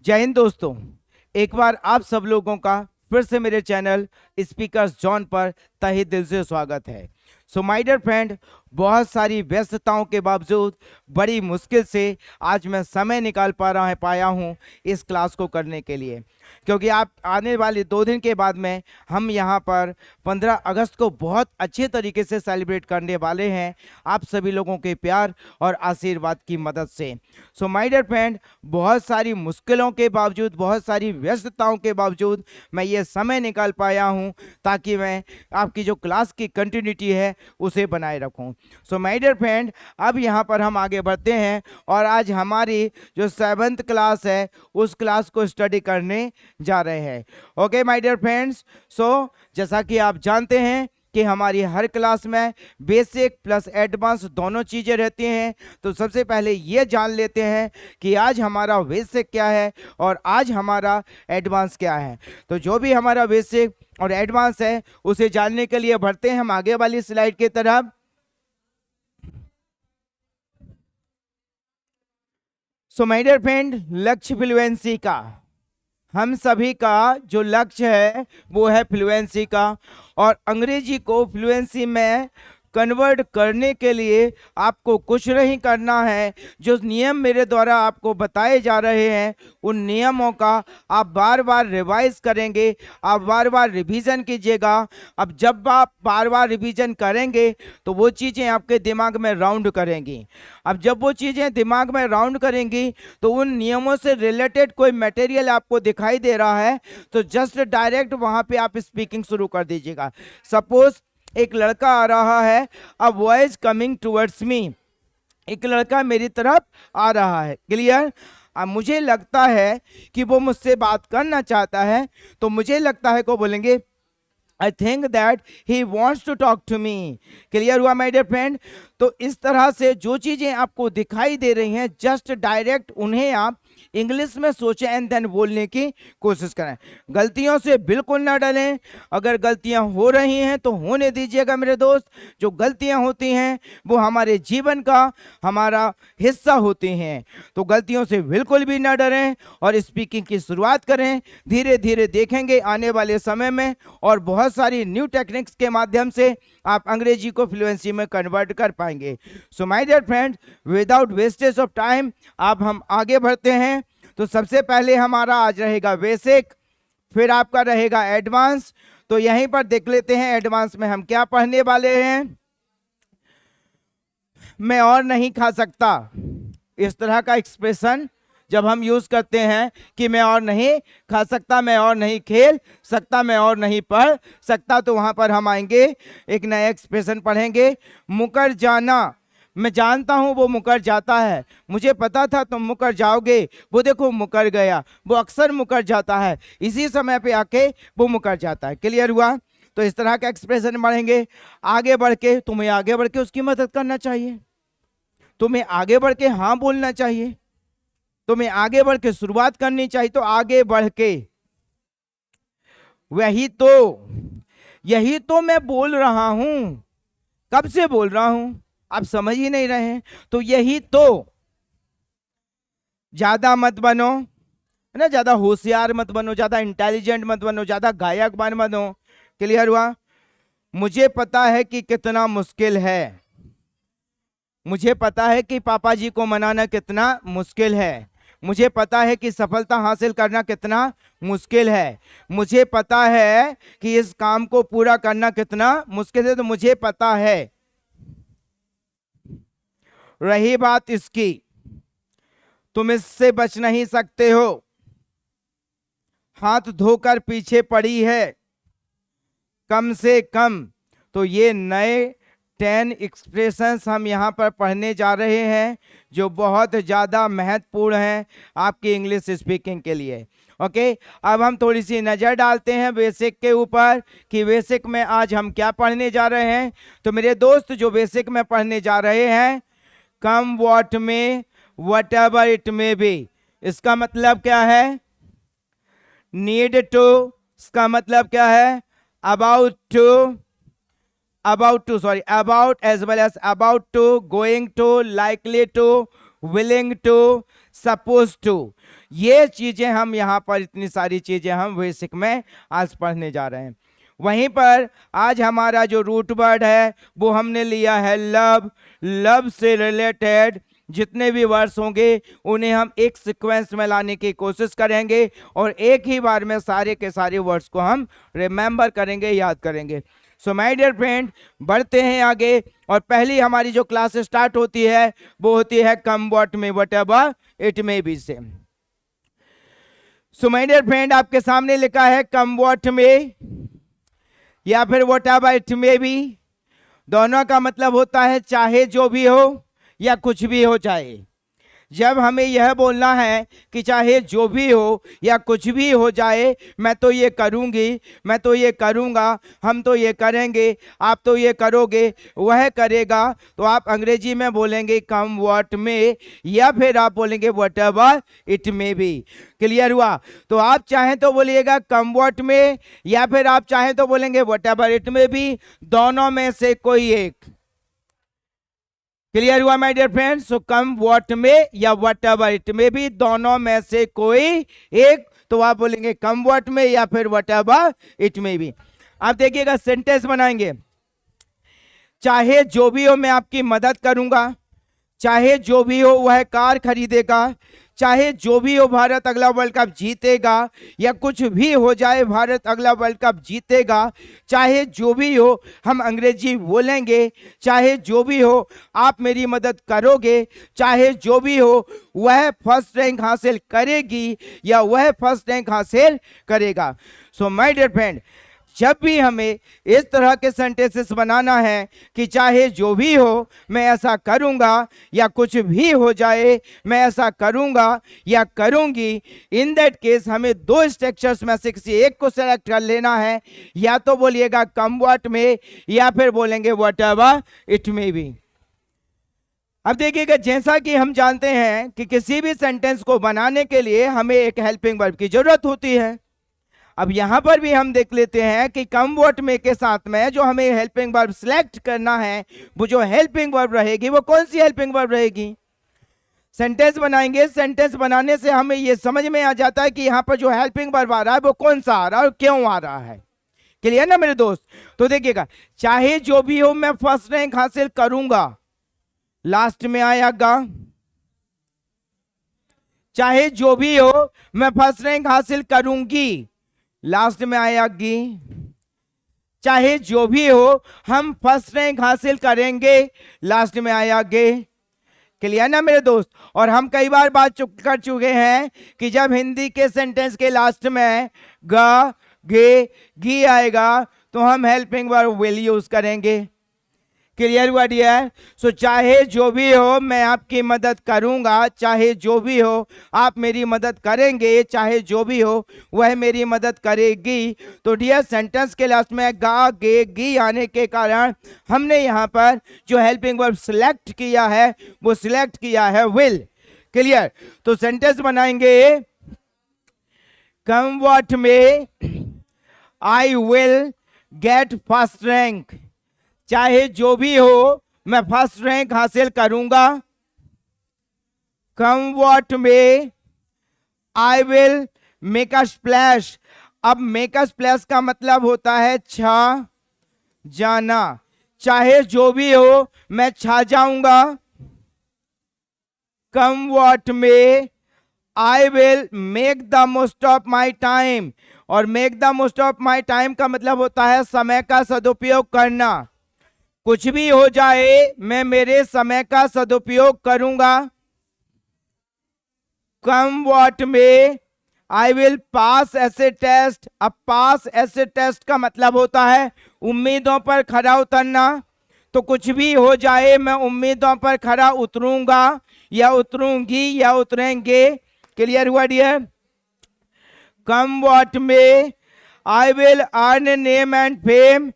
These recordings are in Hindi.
जय हिंद दोस्तों। एक बार आप सब लोगों का फिर से मेरे चैनल स्पीकर्स जॉन पर तहे दिल से स्वागत है। सो माय डियर फ्रेंड, बहुत सारी व्यस्तताओं के बावजूद बड़ी मुश्किल से आज मैं समय निकाल पाया हूँ इस क्लास को करने के लिए, क्योंकि आप आने वाले 2 दिन के बाद में हम यहाँ पर 15 अगस्त को बहुत अच्छे तरीके से सेलिब्रेट करने वाले हैं, आप सभी लोगों के प्यार और आशीर्वाद की मदद से। सो माय डियर फ्रेंड, बहुत सारी मुश्किलों के बावजूद, बहुत सारी व्यस्तताओं के बावजूद मैं ये समय निकाल पाया हूँ ताकि मैं आपकी जो क्लास की कंटिन्यूटी है उसे बनाए रखूँ। सो माय डियर फ्रेंड, अब यहाँ पर हम आगे बढ़ते हैं और आज हमारी जो 7th क्लास है उस क्लास को स्टडी करने जा रहे हैं। ओके माय डियर फ्रेंड्स, सो जैसा कि आप जानते हैं कि हमारी हर क्लास में बेसिक प्लस एडवांस दोनों चीज़ें रहती हैं। तो सबसे पहले ये जान लेते हैं कि आज हमारा बेसिक क्या है और आज हमारा एडवांस क्या है। तो जो भी हमारा बेसिक और एडवांस है उसे जानने के लिए बढ़ते हैं हम आगे वाली स्लाइड की तरफ। सो माय डियर फ्रेंड, लक्ष्य फ्लुएंसी का, हम सभी का जो लक्ष्य है वो है फ्लुएंसी का, और अंग्रेजी को फ्लुएंसी में कन्वर्ट करने के लिए आपको कुछ नहीं करना है। जो नियम मेरे द्वारा आपको बताए जा रहे हैं उन नियमों का आप बार बार रिवाइज करेंगे, आप बार बार रिवीजन कीजिएगा। अब जब आप बार बार रिवीजन करेंगे तो वो चीज़ें आपके दिमाग में राउंड करेंगी। अब जब वो चीज़ें दिमाग में राउंड करेंगी तो उन नियमों से रिलेटेड कोई मटेरियल आपको दिखाई दे रहा है तो जस्ट डायरेक्ट वहाँ पे आप स्पीकिंग शुरू कर दीजिएगा। सपोज एक लड़का आ रहा है, a voice coming towards me, एक लड़का मेरी तरफ आ रहा है, क्लियर। अब मुझे लगता है कि वो मुझसे बात करना चाहता है, तो मुझे लगता है को बोलेंगे I think that he wants to talk to me. Clear हुआ माय डियर फ्रेंड। तो इस तरह से जो चीज़ें आपको दिखाई दे रही हैं जस्ट डायरेक्ट उन्हें आप इंग्लिश में सोचें एंड देन बोलने की कोशिश करें। गलतियों से बिल्कुल ना डरें, अगर गलतियां हो रही हैं तो होने दीजिएगा मेरे दोस्त। जो गलतियां होती हैं वो हमारे जीवन का हमारा हिस्सा होती हैं, तो गलतियों से बिल्कुल भी ना डरें और स्पीकिंग की शुरुआत करें। धीरे धीरे देखेंगे आने वाले समय में और बहुत सारी न्यू टेक्निक्स के माध्यम से आप अंग्रेजी को फ्लुएंसी में कन्वर्ट कर पाएंगे। So my dear friends, without wastage of time अब हम आगे बढ़ते हैं। तो सबसे पहले हमारा आज रहेगा बेसिक, फिर आपका रहेगा एडवांस। तो यहीं पर देख लेते हैं एडवांस में हम क्या पढ़ने वाले हैं। मैं और नहीं खा सकता, इस तरह का एक्सप्रेशन जब हम यूज करते हैं कि मैं और नहीं खा सकता, मैं और नहीं खेल सकता, मैं और नहीं पढ़ सकता, तो वहां पर हम आएंगे एक नया एक्सप्रेशन पढ़ेंगे, मुकर जाना। मैं जानता हूं वो मुकर जाता है, मुझे पता था तुम मुकर जाओगे, वो देखो मुकर गया। वो अक्सर मुकर जाता है, इसी समय पे आके वो मुकर जाता है। क्लियर हुआ। तो इस तरह का एक्सप्रेशन पढ़ेंगे। आगे बढ़ के तुम्हें आगे बढ़ के उसकी मदद करना चाहिए, तुम्हें आगे बढ़ के हाँ बोलना चाहिए, तुम्हें आगे बढ़ के शुरुआत करनी चाहिए। तो आगे बढ़ के, यही तो मैं बोल रहा हूं, कब से बोल रहा हूं आप समझ ही नहीं रहे हैं। तो यही तो, ज्यादा मत बनो, है ना, ज्यादा होशियार मत बनो, ज्यादा इंटेलिजेंट मत बनो, ज्यादा गायक मत बनो। क्लियर हुआ। मुझे पता है कि कितना मुश्किल है, मुझे पता है कि पापा जी को मनाना कितना मुश्किल है, मुझे पता है कि सफलता हासिल करना कितना मुश्किल है, मुझे पता है कि इस काम को पूरा करना कितना मुश्किल है। तो मुझे पता है। रही बात इसकी, तुम इससे बच नहीं सकते हो, हाथ धोकर पीछे पड़ी है कम से कम। तो ये नए 10 एक्सप्रेशंस हम यहाँ पर पढ़ने जा रहे हैं जो बहुत ज़्यादा महत्वपूर्ण हैं आपकी इंग्लिश स्पीकिंग के लिए। ओके, अब हम थोड़ी सी नज़र डालते हैं बेसिक के ऊपर कि बेसिक में आज हम क्या पढ़ने जा रहे हैं। तो मेरे दोस्त, जो बेसिक में पढ़ने जा रहे हैं, कम वॉट में what ever it may B, इसका मतलब क्या है। नीड टू, इसका मतलब क्या है। About to, about as well as about to, going to, likely to, willing to, supposed to, ये चीजें हम यहाँ पर, इतनी सारी चीजें हम बेसिक में आज पढ़ने जा रहे हैं। वहीं पर आज हमारा जो रूट वर्ड है वो हमने लिया है लव। लव से रिलेटेड जितने भी वर्ड्स होंगे उन्हें हम एक सीक्वेंस में लाने की कोशिश करेंगे और एक ही बार में सारे के सारे वर्ड्स को हम रिमेंबर करेंगे, याद करेंगे। सो माय डियर फ्रेंड, बढ़ते हैं आगे और पहली हमारी जो क्लास स्टार्ट होती है वो होती है come what may whatever it may be से। सो माय डियर फ्रेंड, आपके सामने लिखा है कम व्हाट में या फिर व्हाटएवर इट मे बी। दोनों का मतलब होता है चाहे जो भी हो या कुछ भी हो जाए। जब हमें यह बोलना है कि चाहे जो भी हो या कुछ भी हो जाए, मैं तो ये करूंगी, मैं तो ये करूंगा, हम तो ये करेंगे, आप तो ये करोगे, वह करेगा, तो आप अंग्रेजी में बोलेंगे कम व्हाट में या फिर आप बोलेंगे whatever it may B. Clear हुआ? तो आप चाहें तो बोलिएगा कम व्हाट में या फिर आप चाहें तो बोलेंगे व्हाटएवर इट मे बी, दोनों में से कोई एक। क्लियर हुआ my dear friends? So come what में या व्हाटएवर इट मे बी, दोनों में से कोई एक, तो आप बोलेंगे कम व्हाट में या फिर व्हाटएवर इट मे बी। आप देखिएगा सेंटेंस बनाएंगे, चाहे जो भी हो मैं आपकी मदद करूंगा, चाहे जो भी हो वह कार खरीदेगा, चाहे जो भी हो भारत अगला वर्ल्ड कप जीतेगा, या कुछ भी हो जाए भारत अगला वर्ल्ड कप जीतेगा, चाहे जो भी हो हम अंग्रेजी बोलेंगे, चाहे जो भी हो आप मेरी मदद करोगे, चाहे जो भी हो वह फर्स्ट रैंक हासिल करेगी या वह फर्स्ट रैंक हासिल करेगा। सो माय डियर फ्रेंड, जब भी हमें इस तरह के सेंटेंसेस बनाना है कि चाहे जो भी हो मैं ऐसा करूंगा या कुछ भी हो जाए मैं ऐसा करूंगा या करूंगी, इन दैट केस हमें दो स्ट्रक्चर्स में से किसी एक को सेलेक्ट कर लेना है। या तो बोलिएगा कम व्हाट में या फिर बोलेंगे व्हाटएवर इट मे बी। अब देखिएगा, जैसा कि हम जानते हैं कि किसी भी सेंटेंस को बनाने के लिए हमें एक हेल्पिंग वर्ब की जरूरत होती है। अब यहां पर भी हम देख लेते हैं कि कम व्हाट में के साथ में जो हमें हेल्पिंग वर्ब सिलेक्ट करना है, वो जो हेल्पिंग वर्ब रहेगी वो कौन सी हेल्पिंग वर्ब रहेगी? सेंटेंस बनाएंगे, सेंटेंस बनाने से हमें ये समझ में आ जाता है कि यहाँ पर जो हेल्पिंग वर्ब आ रहा है वो कौन सा आ रहा है और क्यों आ रहा है। क्लियर ना मेरे दोस्त? तो देखिएगा, चाहे जो भी हो मैं फर्स्ट रैंक हासिल करूंगा, लास्ट में आएगा चाहे जो भी हो मैं फर्स्ट रैंक हासिल करूंगी, लास्ट में आएगी चाहे जो भी हो हम फर्स्ट रैंक हासिल करेंगे, लास्ट में आएगी। क्लियर ना मेरे दोस्त? और हम कई बार बात कर चुके हैं कि जब हिंदी के सेंटेंस के लास्ट में ग गे गी आएगा तो हम हेल्पिंग वर्ब विल यूज करेंगे। क्लियर हुआ डियर? सो चाहे जो भी हो मैं आपकी मदद करूंगा, चाहे जो भी हो आप मेरी मदद करेंगे, चाहे जो भी हो वह मेरी मदद करेगी। तो डियर, सेंटेंस के लास्ट में गा गे गी आने के कारण हमने यहाँ पर जो हेल्पिंग वर्ब सिलेक्ट किया है वो सिलेक्ट किया है विल। क्लियर? तो सेंटेंस बनाएंगे, कम what may I will get first rank, चाहे जो भी हो मैं फर्स्ट रैंक हासिल करूंगा। कम what may I will make a splash. अब मेक अ स्प्लैश का मतलब होता है छा जाना, चाहे जो भी हो मैं छा जाऊंगा। Come what may I will make the most of my time, और make the most of my time का मतलब होता है समय का सदुपयोग करना। कुछ भी हो जाए मैं मेरे समय का सदुपयोग करूंगा। कम what may I will pass ऐसे टेस्ट। अब पास ऐसे टेस्ट का मतलब होता है उम्मीदों पर खरा उतरना। तो कुछ भी हो जाए मैं उम्मीदों पर खरा उतरूंगा या उतरूंगी या उतरेंगे। क्लियर हुआ dear? Come what may I will earn name and fame,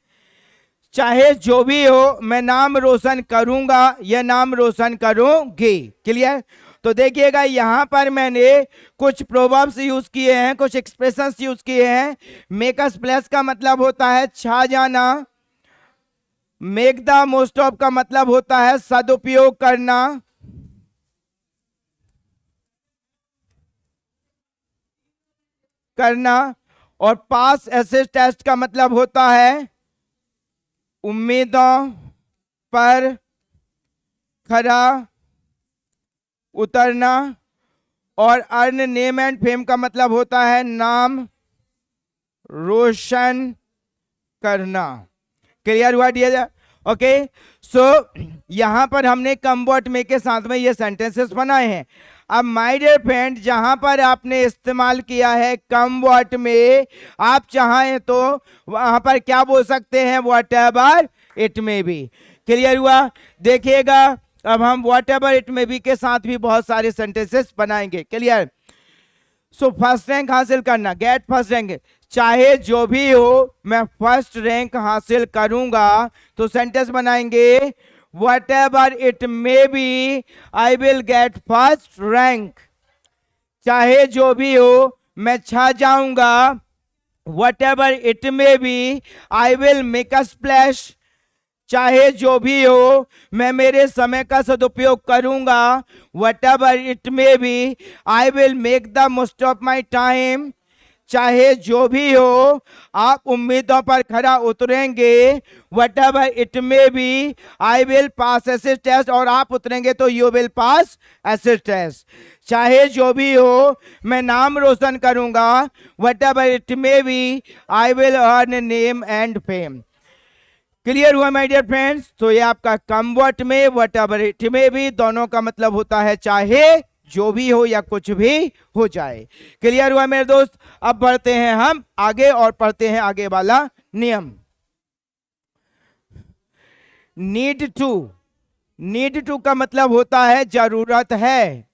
चाहे जो भी हो मैं नाम रोशन करूंगा या नाम रोशन करूंगी। क्लियर? तो देखिएगा यहां पर मैंने कुछ प्रोवर्ब्स यूज किए हैं, कुछ एक्सप्रेशंस यूज किए हैं। मेक अ स्प्लैश का मतलब होता है छा जाना। मेक द मोस्ट ऑफ का मतलब होता है सदुपयोग करना। करना, और पास एसेस टेस्ट का मतलब होता है उम्मीदों पर खरा उतरना, और अर्न नेम एंड फेम का मतलब होता है नाम रोशन करना। क्लियर हुआ डियर? ओके, सो यहां पर हमने कम व्हाट में के साथ में ये सेंटेंसेस बनाए हैं। अब माय डियर फ्रेंड, जहां पर आपने इस्तेमाल किया है कम व्हाट में, आप चाहें तो वहां पर क्या बोल सकते हैं, what ever it may B. Clear हुआ? देखिएगा, अब हम what ever it may B के साथ भी बहुत सारे सेंटेंसेस बनाएंगे। क्लियर? सो फर्स्ट रैंक हासिल करना, गेट फर्स्ट रैंक, चाहे जो भी हो मैं फर्स्ट रैंक हासिल करूंगा, तो सेंटेंस बनाएंगे whatever it may be I will get first rank। चाहे जो भी हो मैं छा जाऊंगा, whatever it may be I will make a splash। चाहे जो भी हो मैं मेरे समय का सदुपयोग करूंगा, whatever it may be I will make the most of my time। चाहे जो भी हो आप उम्मीदों पर खरा उतरेंगे, whatever it may be I will pass essay test, और आप उतरेंगे तो you will pass essay test। चाहे जो भी हो मैं नाम रोशन करूंगा, whatever it may be I will earn name and fame। Clear हुआ माय डियर फ्रेंड्स? तो ये आपका कम व्हाट में whatever it may be दोनों का मतलब होता है चाहे जो भी हो या कुछ भी हो जाए। क्लियर हुआ मेरे दोस्त? अब बढ़ते हैं हम आगे और पढ़ते हैं आगे वाला नियम। नीड टू, नीड टू का मतलब होता है जरूरत है।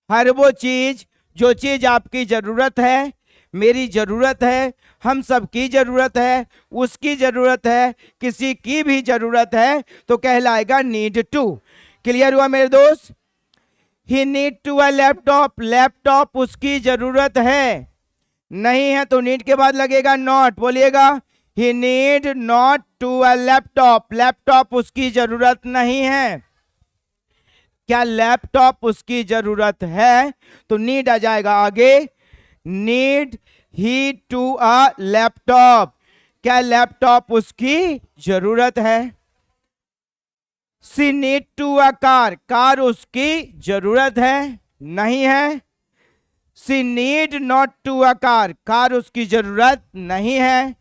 हर वो चीज, जो चीज आपकी जरूरत है, मेरी जरूरत है, हम सबकी जरूरत है, उसकी जरूरत है, किसी की भी जरूरत है, तो कहलाएगा नीड टू। क्लियर हुआ मेरे दोस्त? He need to a laptop, laptop उसकी जरूरत है। नहीं है तो नीड के बाद लगेगा नॉट, बोलिएगा he need not to a laptop, laptop उसकी जरूरत नहीं है। क्या लैपटॉप उसकी जरूरत है? तो नीड आ जाएगा आगे, need he to a laptop, क्या लैपटॉप उसकी जरूरत है। She need to a car, car उसकी जरूरत है, नहीं है। She need not to a car, car उसकी जरूरत नहीं है।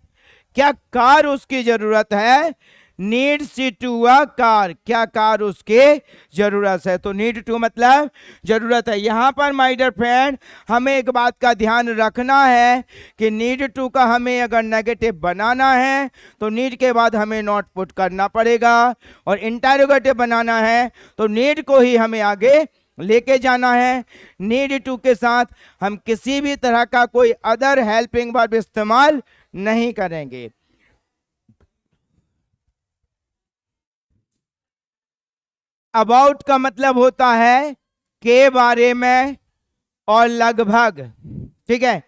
क्या कार उसकी जरूरत है? Need she to a car, क्या कार उसके जरूरत है। तो नीड टू मतलब जरूरत है। यहां पर माय डियर फ्रेंड हमें एक बात का ध्यान रखना है कि नीड टू का हमें अगर नेगेटिव बनाना है तो नीड के बाद हमें नॉट पुट करना पड़ेगा, और इंटरोगेटिव बनाना है तो नीड को ही हमें आगे लेके जाना है। नीड टू के साथ हम किसी भी तरह का कोई अदर हेल्पिंग वर्ब इस्तेमाल नहीं करेंगे। अबाउट का मतलब होता है के बारे में और लगभग। ठीक है,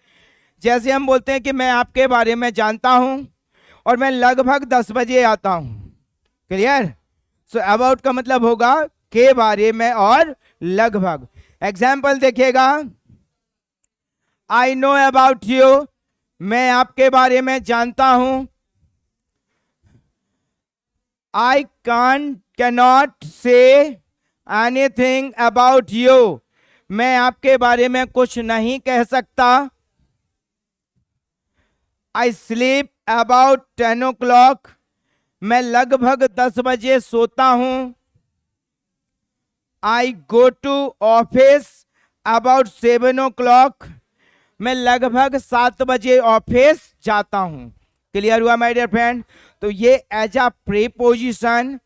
जैसे हम बोलते हैं कि मैं आपके बारे में जानता हूं और मैं लगभग 10 बजे आता हूं। क्लियर? सो अबाउट का मतलब होगा के बारे में और लगभग। एग्जाम्पल देखिएगा, आई नो अबाउट यू, मैं आपके बारे में जानता हूं। I cannot say anything about you, मैं आपके बारे में कुछ नहीं कह सकता। आई स्लीप अबाउट 10 o'clock, मैं लगभग 10 बजे सोता हूं। I go to office about 7 o'clock, मैं लगभग 7 बजे ऑफिस जाता हूं। क्लियर हुआ माय डियर फ्रेंड? तो ये एज अ प्रीपोजिशन,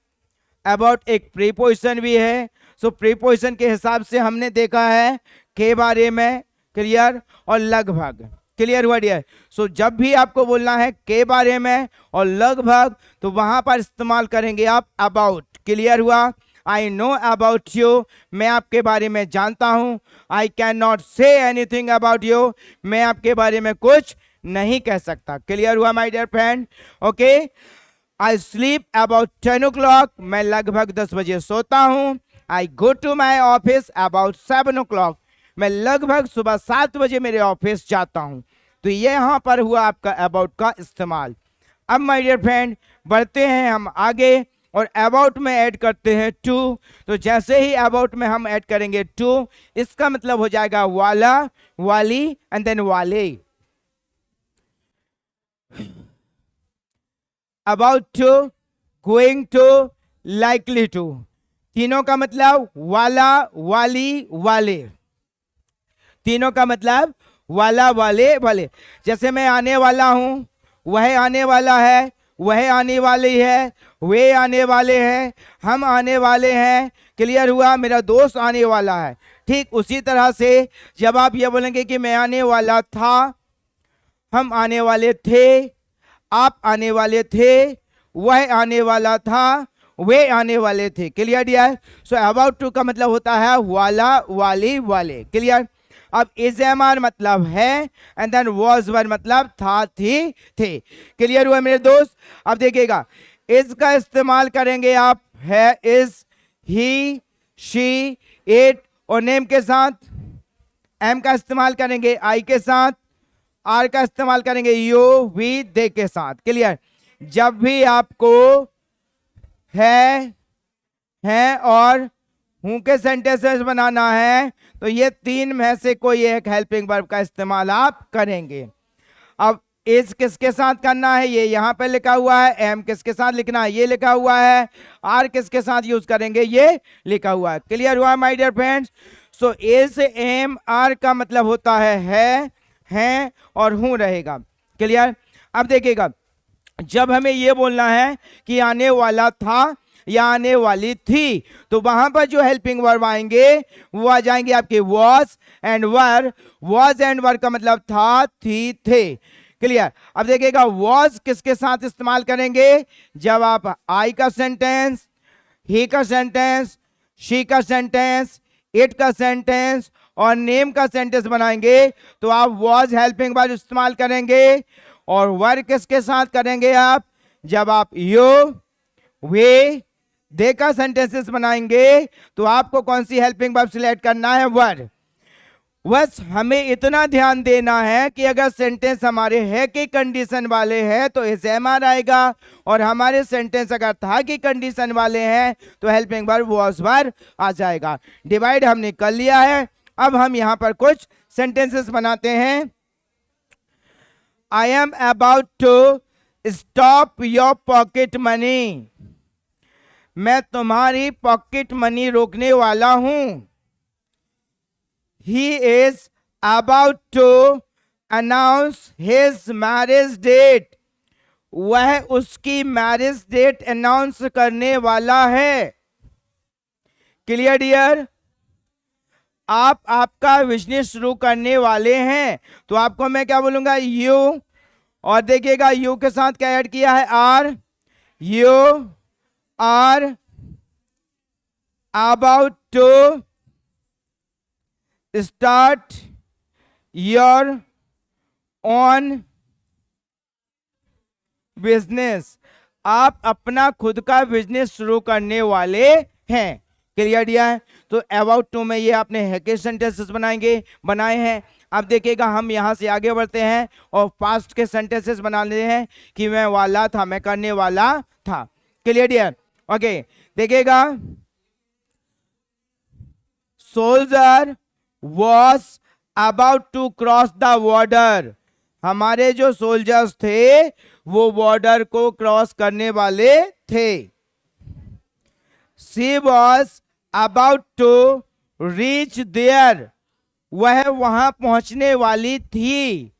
अबाउट एक प्रीपोजिशन भी है। सो प्रीपोजिशन के हिसाब से हमने देखा है के बारे में, क्लियर, और लगभग। क्लियर हुआ डियर? सो जब भी आपको बोलना है के बारे में और लगभग तो वहां पर इस्तेमाल करेंगे आप अबाउट। क्लियर हुआ? आई नो अबाउट यू, मैं आपके बारे में जानता हूं। I can not say anything about you, मैं आपके बारे में कुछ नहीं कह सकता। क्लियर हुआ my dear friend? Okay, I sleep about 10 o'clock, मैं लगभग 10 बजे सोता हूं। I go to my office about 7 o'clock, मैं लगभग सुबह 7 बजे मेरे ऑफिस जाता हूं। तो ये यहां पर हुआ आपका अबाउट का इस्तेमाल। अब माय डियर फ्रेंड बढ़ते हैं हम आगे और अबाउट में ऐड करते हैं टू। तो जैसे ही अबाउट में हम ऐड करेंगे टू, इसका मतलब हो जाएगा वाला, वाली एंड देन वाले। About to, going to, likely to, तीनों का मतलब वाला, वाली, वाले। तीनों का मतलब वाला, वाले, वाले। जैसे मैं आने वाला हूं, वह आने वाला है, वह आने वाली है, वे आने वाले हैं, हम आने वाले हैं। क्लियर हुआ? मेरा दोस्त आने वाला है। ठीक उसी तरह से जब आप ये बोलेंगे कि मैं आने वाला था, हम आने वाले थे, आप आने वाले थे, वह आने वाला था, वे आने वाले थे। Clear dear? So about to का मतलब होता है वाला, वाली, वाले। क्लियर? अब इज एम आर मतलब है एंड देन वॉज वर मतलब था, थी, थे। क्लियर हुआ मेरे दोस्त? अब देखिएगा, इज का इस्तेमाल करेंगे आप है, इज, ही, शी, इट और नेम के साथ। एम का इस्तेमाल करेंगे आई के साथ। आर का इस्तेमाल करेंगे यू, वी, दे के साथ। क्लियर? जब भी आपको है और हूं के सेंटेंसेस बनाना है तो ये तीन में से कोई एक हेल्पिंग वर्ब का इस्तेमाल आप करेंगे। अब इज किसके साथ करना है, ये यहां पे लिखा हुआ है। एम किसके साथ लिखना है, ये लिखा हुआ है। आर किसके साथ यूज करेंगे, ये लिखा हुआ है। क्लियर हुआ my dear friends? So is, am, are का मतलब होता है और हूं रहेगा। क्लियर? अब देखिएगा, जब हमें ये बोलना है कि आने वाला था या आने वाली थी, तो वहां पर जो हेल्पिंग वर्ब आएंगे वो आ जाएंगे आपके was and were. Was and were का मतलब था, थी, थे। क्लियर? अब देखिएगा, वॉज किसके साथ इस्तेमाल करेंगे, जब आप आई का सेंटेंस, ही का सेंटेंस, शी का सेंटेंस, इट का सेंटेंस और नेम का सेंटेंस बनाएंगे तो आप वॉज हेल्पिंग वर्ब इस्तेमाल करेंगे। और वर किसके साथ करेंगे आप, जब आप यू, वे, दे का सेंटेंसेस बनाएंगे तो आपको कौन सी हेल्पिंग वर्ब सिलेक्ट करना है, वर। बस हमें इतना ध्यान देना है कि अगर सेंटेंस हमारे है की कंडीशन वाले हैं तो इज एम आर आएगा, और हमारे सेंटेंस अगर था की कंडीशन वाले हैं तो हेल्पिंग वर्ब वॉज वर आ जाएगा। डिवाइड हमने कर लिया है। अब हम यहां पर कुछ सेंटेंसेस बनाते हैं। I am about to stop your pocket money, मैं तुम्हारी पॉकेट मनी रोकने वाला हूं। He is about to announce his marriage date, वह उसकी मैरिज डेट अनाउंस करने वाला है। Clear dear? आप आपका बिजनेस शुरू करने वाले हैं तो आपको मैं क्या बोलूंगा, यू। और देखिएगा यू के साथ क्या ऐड किया है, are. You are about to start your own business, आप अपना खुद का बिजनेस शुरू करने वाले हैं। क्लियर दिया है? तो अबाउट टू में ये आपने है के सेंटेंसेस बनाए हैं। अब देखिएगा हम यहां से आगे बढ़ते हैं और पास्ट के सेंटेंसेस बनाने हैं कि मैं वाला था, मैं करने वाला था। Clear dear? ओके, देखिएगा, soldier was about to cross the border, हमारे जो सोल्जर्स थे वो बॉर्डर को क्रॉस करने वाले थे। She was about to reach there, वह वहां पहुंचने वाली थी।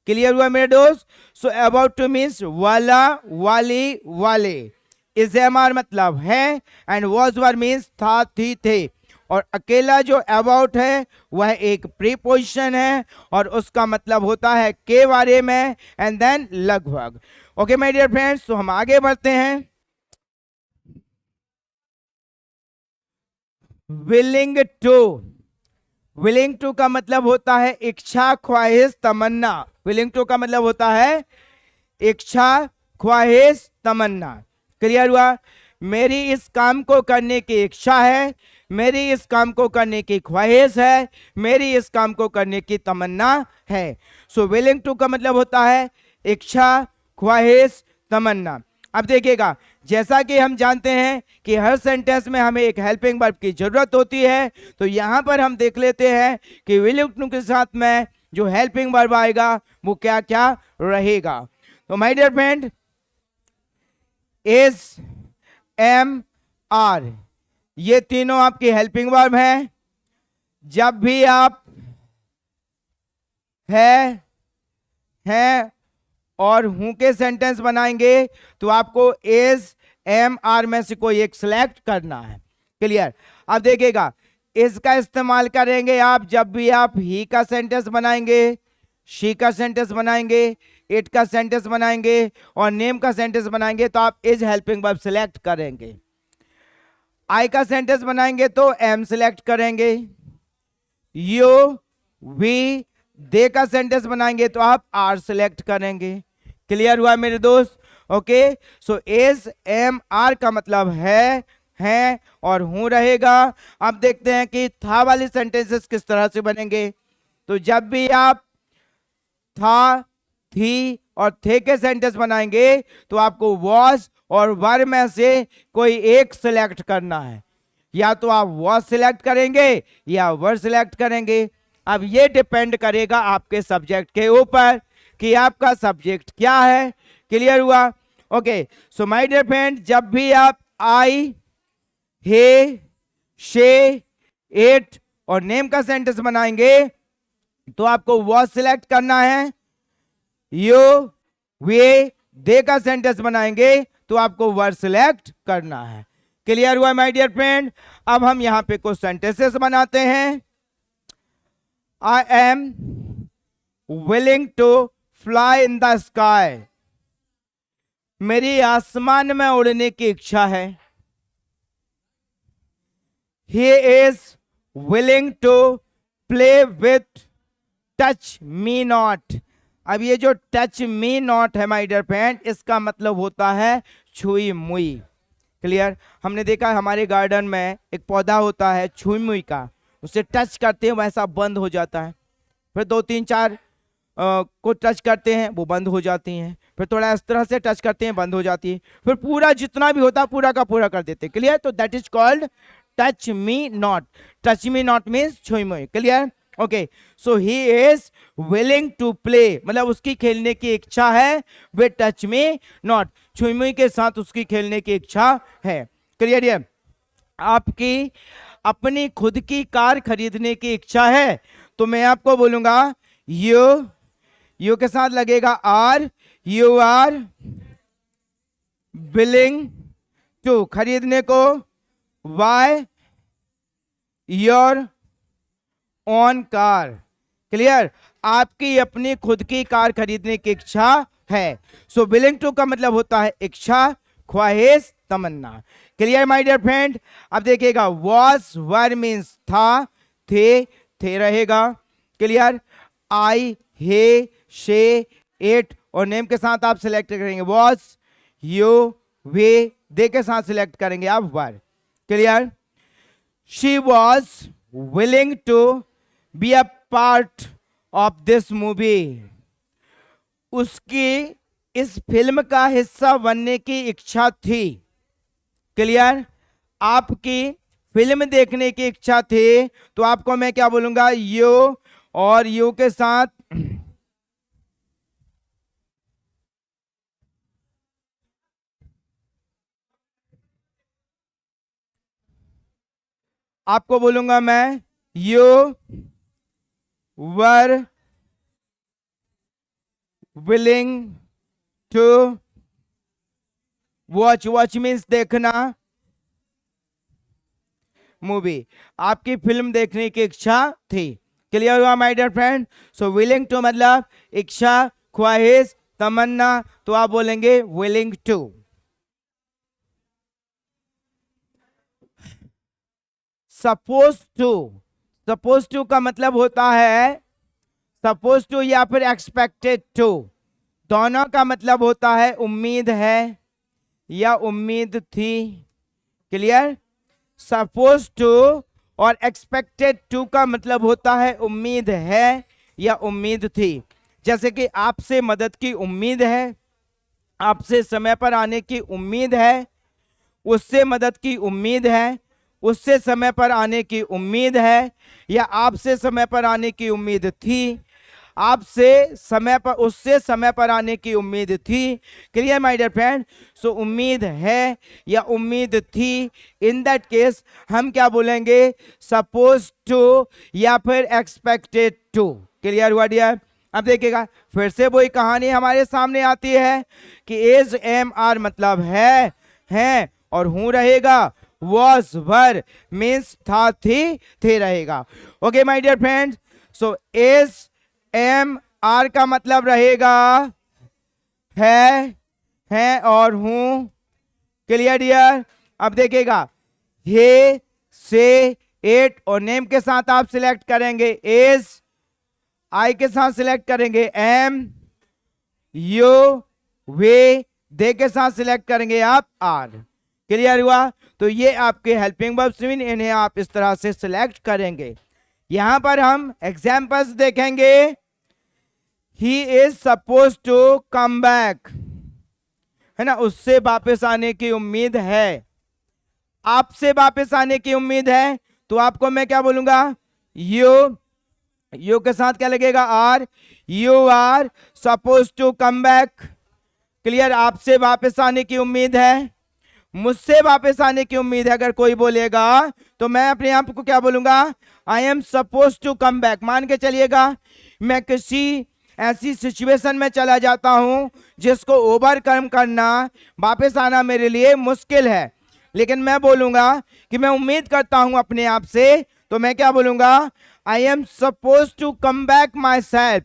क्लियर हुआ मेरे दोस्त? सो अबाउट टू मीन्स वाला, वाली, वाले। इज एम आर मतलब है एंड वॉज वर मीन्स था, थी, थे। और अकेला जो अबाउट है वह एक प्रीपोजिशन है और उसका मतलब होता है के बारे में एंड देन लगभग। ओके माय डियर फ्रेंड्स, तो हम आगे बढ़ते हैं। विलिंग टू, विलिंग टू का मतलब होता है इच्छा, ख्वाहिश, तमन्ना। विलिंग टू का मतलब होता है इच्छा, ख्वाहिश, तमन्ना। क्लियर हुआ? मेरी इस काम को करने की इच्छा है, मेरी इस काम को करने की ख्वाहिश है, मेरी इस काम को करने की तमन्ना है। सो विलिंग टू का मतलब होता है इच्छा, ख्वाहिश, तमन्ना। अब देखिएगा, जैसा कि हम जानते हैं कि हर सेंटेंस में हमें एक हेल्पिंग वर्ब की जरूरत होती है, तो यहां पर हम देख लेते हैं कि विलिंग टू के साथ में जो हेल्पिंग वर्ब आएगा वो क्या क्या रहेगा। तो my dear friend, is, am, are, ये तीनों आपकी हेल्पिंग वर्ब हैं। जब भी आप है और हूं के सेंटेंस बनाएंगे तो आपको इज, एम, आर में से कोई एक सिलेक्ट करना है। क्लियर? अब देखिएगा, इज का इस्तेमाल करेंगे आप जब भी आप ही का सेंटेंस बनाएंगे, शी का सेंटेंस बनाएंगे, इट का सेंटेंस बनाएंगे और नेम का सेंटेंस बनाएंगे तो आप इज हेल्पिंग वर्ब सिलेक्ट करेंगे। आई का सेंटेंस बनाएंगे तो एम सिलेक्ट करेंगे। यू, वी, दे का सेंटेंस बनाएंगे तो आप आर सिलेक्ट करेंगे। क्लियर हुआ मेरे दोस्त? Okay, so is, am, are का मतलब है और हूं रहेगा। अब देखते हैं कि था वाली सेंटेंसेस किस तरह से बनेंगे। तो जब भी आप था, थी और थे के सेंटेंस बनाएंगे तो आपको वॉज और वर में से कोई एक सिलेक्ट करना है। या तो आप वॉज सिलेक्ट करेंगे या वर सिलेक्ट करेंगे। अब ये डिपेंड करेगा आपके सब्जेक्ट के ऊपर कि आपका सब्जेक्ट क्या है। क्लियर हुआ? Okay, so my dear friend, जब भी आप आई, हे, शे, इट और नेम का सेंटेंस बनाएंगे तो आपको वॉज सिलेक्ट करना है। यू, वे, दे का सेंटेंस बनाएंगे तो आपको वर सिलेक्ट करना है। क्लियर हुआ माय डियर फ्रेंड? अब हम यहां पे कुछ सेंटेंसेस बनाते हैं। I am willing to fly in the sky, मेरी आसमान में उड़ने की इच्छा है। He is willing to play with touch me not. अब ये जो टच मी नॉट है माय डियर फ्रेंड, इसका मतलब होता है छुई मुई। क्लियर? हमने देखा हमारे गार्डन में एक पौधा होता है छुई मुई का, उसे टच करते हैं वैसा बंद हो जाता है, फिर 2-3-4 को टच करते हैं वो बंद हो जाती हैं, फिर थोड़ा इस तरह से टच करते हैं बंद हो जाती है, फिर पूरा जितना भी होता है पूरा का पूरा कर देते हैं। क्लियर? तो that is called touch me not. Touch me not means छुई मुई। Clear? Okay, so he is willing to play, मतलब उसकी खेलने की इच्छा है विद टच मी नॉट, छुई मुई के साथ उसकी खेलने की इच्छा है। क्लियर? ये आपकी अपनी खुद की कार खरीदने की इच्छा है तो मैं आपको बोलूंगा यू के साथ लगेगा are, you are willing to, खरीदने को buy your own car. Clear? आपकी अपनी खुद की कार खरीदने की इच्छा है। सो विलिंग टू का मतलब होता है इच्छा, ख्वाहिश, तमन्ना। Clear my dear friend? अब देखिएगा, वॉज, वर मीन्स था, थे रहेगा। क्लियर? आई, हे, शे, इट और नेम के साथ आप सिलेक्ट करेंगे वॉज, यू, वे, दे के साथ सिलेक्ट करेंगे आप were. Clear? She was willing to be a part of this movie, उसकी इस फिल्म का हिस्सा बनने की इच्छा थी। क्लियर? आपकी फिल्म देखने की इच्छा थी तो आपको मैं क्या बोलूंगा, यू, और यू के साथ आपको बोलूंगा मैं you were willing to watch, watch means देखना, मूवी, आपकी फिल्म देखने की इच्छा थी। क्लियर हुआ my dear friend? So willing to मतलब इच्छा, ख्वाहिश, तमन्ना, तो आप बोलेंगे willing to. Suppose to, suppose to का मतलब होता है सपोज टू या फिर एक्सपेक्टेड टू, दोनों का मतलब होता है उम्मीद है या उम्मीद थी। क्लियर? सपोज टू और एक्सपेक्टेड टू का मतलब होता है उम्मीद है या उम्मीद थी। जैसे कि आपसे मदद की उम्मीद है, आपसे समय पर आने की उम्मीद है, उससे मदद की उम्मीद है, उससे समय पर आने की उम्मीद है, या आपसे समय पर आने की उम्मीद थी, आपसे समय पर उससे समय पर आने की उम्मीद थी। Clear my dear friend? So उम्मीद है या उम्मीद थी, इन दैट केस हम क्या बोलेंगे? सपोज टू या फिर एक्सपेक्टेड टू। क्लियर हुआ डियर? अब देखिएगा फिर से वही कहानी हमारे सामने आती है कि इज एम आर मतलब है और हूं रहेगा, वॉज वर मीन्स था थी रहेगा। Okay my dear friends, so is am are का मतलब रहेगा है और हूं। Clear dear? अब देखिएगा हे से इट और नेम के साथ आप सिलेक्ट करेंगे इज, आई के साथ सिलेक्ट करेंगे एम, यू वे, दे के साथ सिलेक्ट करेंगे आप आर। क्लियर हुआ? तो ये आपके हेल्पिंग वर्ब्स, इन्हें आप इस तरह से सिलेक्ट करेंगे। यहां पर हम एग्जाम्पल्स देखेंगे। He is suppose to come back, है ना, उससे वापस आने की उम्मीद है। आपसे वापस आने की उम्मीद है तो आपको मैं क्या बोलूंगा? यू के साथ क्या लगेगा? Are. You are suppose to come back. Clear? आपसे वापस आने की उम्मीद है, मुझसे वापस आने की उम्मीद है। अगर कोई बोलेगा तो मैं अपने आप को क्या बोलूंगा? I am suppose to come back. मान के चलिएगा मैं किसी ऐसी सिचुएशन में चला जाता हूं जिसको ओवरकम करना, वापस आना मेरे लिए मुश्किल है, लेकिन मैं बोलूंगा कि मैं उम्मीद करता हूं अपने आप से, तो मैं क्या बोलूंगा? I am suppose to come back myself.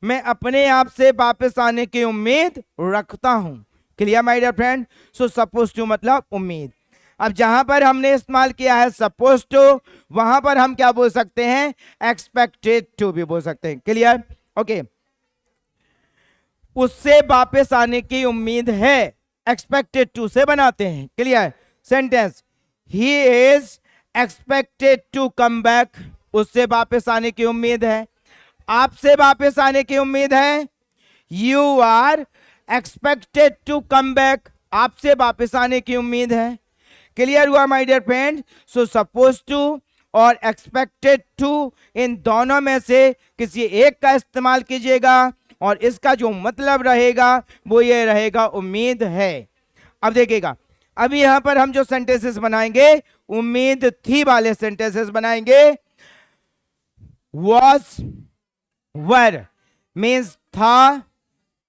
मैं अपने आप से वापस आने की उम्मीद रखता हूं। Clear my dear friend? So suppose to मतलब उम्मीद। अब जहां पर हमने इस्तेमाल किया है सपोज टू, वहां पर हम क्या बोल सकते हैं? एक्सपेक्टेड टू भी बोल सकते हैं। क्लियर? ओके, उससे वापस आने की उम्मीद है, एक्सपेक्टेड टू से बनाते हैं। Clear? Sentence he is expected to come back, उससे वापस आने की उम्मीद है। आपसे वापस आने की उम्मीद है, you are expected to come back, आपसे वापस आने की उम्मीद है। क्लियर हुआ my dear friend? So suppose to और एक्सपेक्टेड टू, इन दोनों में से किसी एक का इस्तेमाल कीजिएगा और इसका जो मतलब रहेगा वो ये रहेगा, उम्मीद है। अब देखिएगा, अभी यहां पर हम जो सेंटेंसेस बनाएंगे उम्मीद थी वाले सेंटेंसेस बनाएंगे। वॉज वर मीन्स था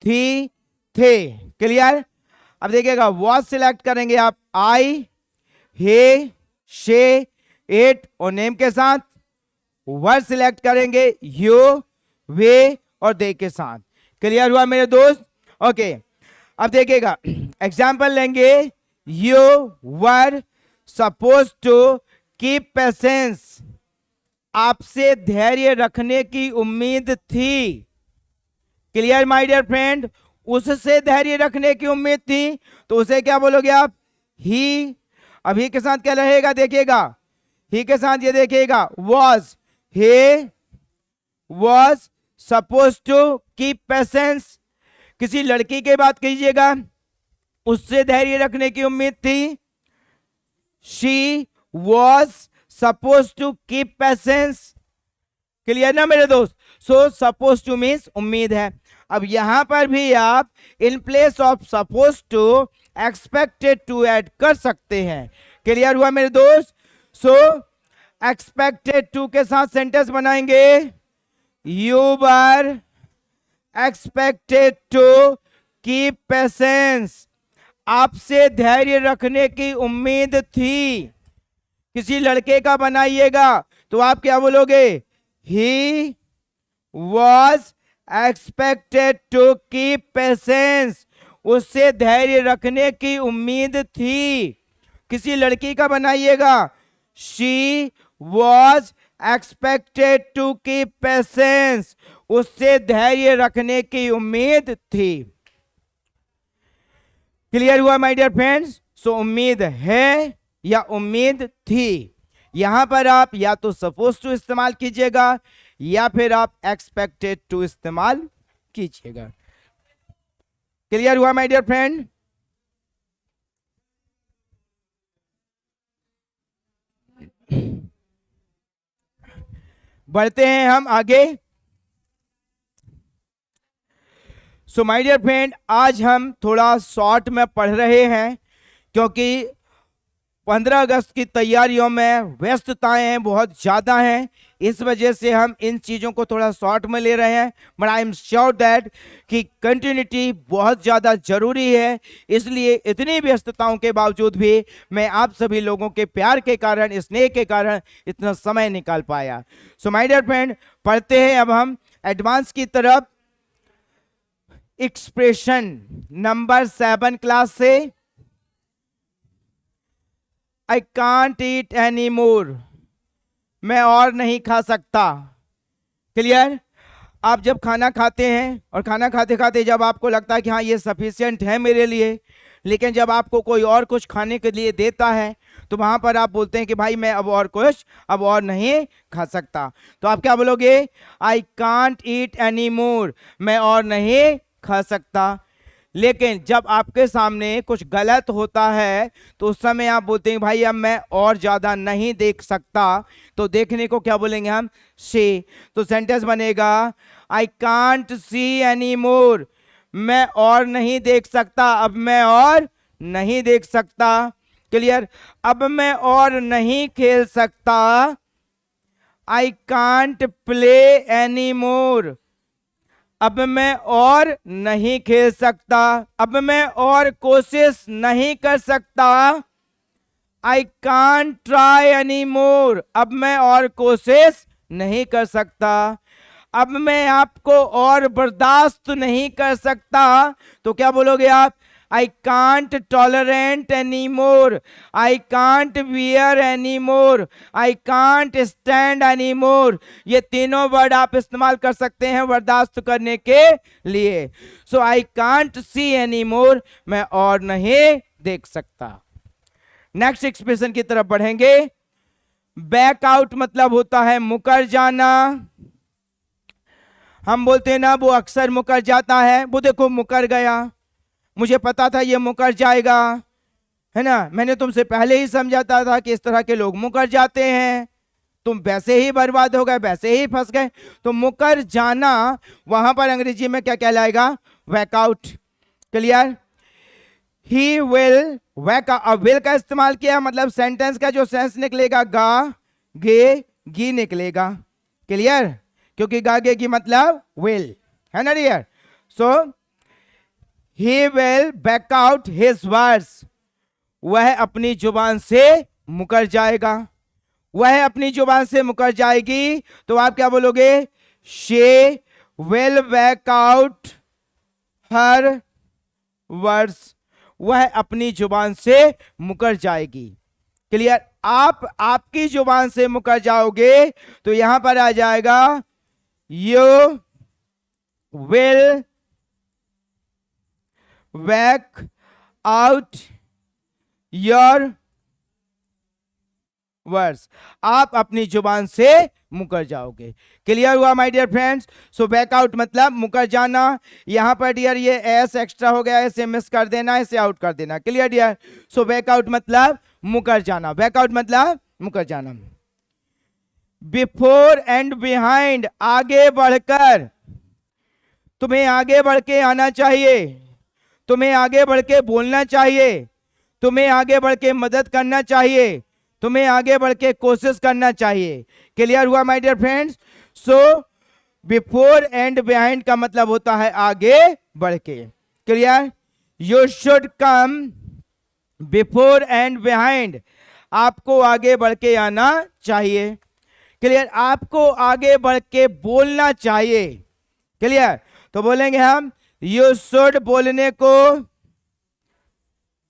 थी थे। क्लियर? अब देखिएगा वॉज सिलेक्ट करेंगे आप आई, हे, शे, इट और नेम के साथ। वर सिलेक्ट करेंगे यू, वे और दे के साथ। क्लियर हुआ मेरे दोस्त? ओके, अब देखिएगा एग्जाम्पल लेंगे। You were suppose to keep patience, आपसे धैर्य रखने की उम्मीद थी। Clear my dear friend? उससे धैर्य रखने की उम्मीद थी तो उसे क्या बोलोगे आप? ही। अब ही के साथ क्या रहेगा? देखिएगा ही के साथ ये देखिएगा was, he was suppose to keep patience. किसी लड़की की बात कीजिएगा, उससे धैर्य रखने की उम्मीद थी, she was suppose to keep patience. Clear ना मेरे दोस्त? सो सपोज टू मीन्स उम्मीद है। अब यहां पर भी आप in place of suppose to expected to add कर सकते हैं। क्लियर हुआ मेरे दोस्त? सो एक्सपेक्टेड टू के साथ सेंटेंस बनाएंगे। You were expected to keep patience, आपसे धैर्य रखने की उम्मीद थी। किसी लड़के का बनाइएगा तो आप क्या बोलोगे? He was expected to keep patience, उससे धैर्य रखने की उम्मीद थी। किसी लड़की का बनाइएगा, she was expected to keep patience, उससे धैर्य रखने की उम्मीद थी। क्लियर हुआ माय डियर फ्रेंड्स? सो उम्मीद है या उम्मीद थी। यहां पर आप या तो सपोज टू इस्तेमाल कीजिएगा या फिर आप एक्सपेक्टेड टू इस्तेमाल कीजिएगा। क्लियर हुआ माय डियर फ्रेंड? बढ़ते हैं हम आगे। सो माय डियर फ्रेंड, आज हम थोड़ा शॉर्ट में पढ़ रहे हैं क्योंकि 15 अगस्त की तैयारियों में व्यस्तताएं हैं, बहुत ज़्यादा हैं। इस वजह से हम इन चीज़ों को थोड़ा शॉर्ट में ले रहे हैं, but I am sure that कि कंटिन्यूटी बहुत ज़्यादा ज़रूरी है। इसलिए इतनी व्यस्तताओं के बावजूद भी मैं आप सभी लोगों के प्यार के कारण, स्नेह के कारण इतना समय निकाल पाया। सो माय डियर फ्रेंड, पढ़ते हैं अब हम एडवांस की तरफ। एक्सप्रेशन नंबर 7 क्लास से, I can't eat any more, मैं और नहीं खा सकता। क्लियर? आप जब खाना खाते हैं और खाना खाते खाते जब आपको लगता है कि हाँ ये सफिशिएंट है मेरे लिए, लेकिन जब आपको कोई और कुछ खाने के लिए देता है तो वहां पर आप बोलते हैं कि भाई मैं अब और नहीं खा सकता। तो आप क्या बोलोगे? I can't eat any more, मैं और नहीं खा सकता। लेकिन जब आपके सामने कुछ गलत होता है तो उस समय आप बोलते हैं भाई अब मैं और ज्यादा नहीं देख सकता। तो देखने को क्या बोलेंगे हम? सी। तो सेंटेंस बनेगा I can't see any more, मैं और नहीं देख सकता, अब मैं और नहीं देख सकता। क्लियर? अब मैं और नहीं खेल सकता। I can't play any more, अब मैं और नहीं खेल सकता, अब मैं और कोशिश नहीं कर सकता। I can't try any more, अब मैं और कोशिश नहीं कर सकता। अब मैं आपको और बर्दाश्त नहीं कर सकता। तो क्या बोलोगे आप? I can't tolerant any more, I can't wear any more, I can't stand any more. ये तीनों वर्ड आप इस्तेमाल कर सकते हैं बर्दाश्त करने के लिए। सो I can't see any more, मैं और नहीं देख सकता। नेक्स्ट एक्सप्रेशन की तरफ बढ़ेंगे। बैक आउट मतलब होता है मुकर जाना। हम बोलते हैं ना वो अक्सर मुकर जाता है, वो देखो मुकर गया, मुझे पता था ये मुकर जाएगा, है ना, मैंने तुमसे पहले ही समझाता था कि इस तरह के लोग मुकर जाते हैं, तुम वैसे ही बर्बाद हो गए, वैसे ही फंस गए। तो मुकर जाना वहां पर अंग्रेजी में क्या कहलाएगा? वैकआउट। क्लियर? ही विल वैक, अब विल का इस्तेमाल किया मतलब सेंटेंस का जो सेंस निकलेगा गा गे गी निकलेगा। क्लियर? क्योंकि गा गे गी मतलब विल, है ना dear? So he will back out his words, वह अपनी जुबान से मुकर जाएगा, वह अपनी जुबान से मुकर जाएगी। तो आप क्या बोलोगे? She will back out her words, वह अपनी जुबान से मुकर जाएगी। क्लियर? आप आपकी जुबान से मुकर जाओगे तो यहां पर आ जाएगा you will back out your words, आप अपनी जुबान से मुकर जाओगे। क्लियर हुआ my dear friends? So back out मतलब मुकर जाना। यहां पर डियर ये एस एक्स्ट्रा हो गया, इसे मिस कर देना, इसे आउट कर देना। Clear dear? So back out मतलब मुकर जाना, बैक आउट मतलब मुकर जाना। बिफोर एंड बिहाइंड, आगे बढ़कर, तुम्हें आगे बढ़ के आना चाहिए, तुम्हें आगे बढ़ के बोलना चाहिए, तुम्हें आगे बढ़ के मदद करना चाहिए, तुम्हें आगे बढ़ के कोशिश करना चाहिए। क्लियर हुआ my dear friends? So before and behind का मतलब होता है आगे बढ़ के। Clear? You should come before and behind, आपको आगे बढ़ के आना चाहिए। क्लियर? आपको आगे बढ़ के बोलना चाहिए। क्लियर? तो बोलेंगे हम यू शुड बोलने को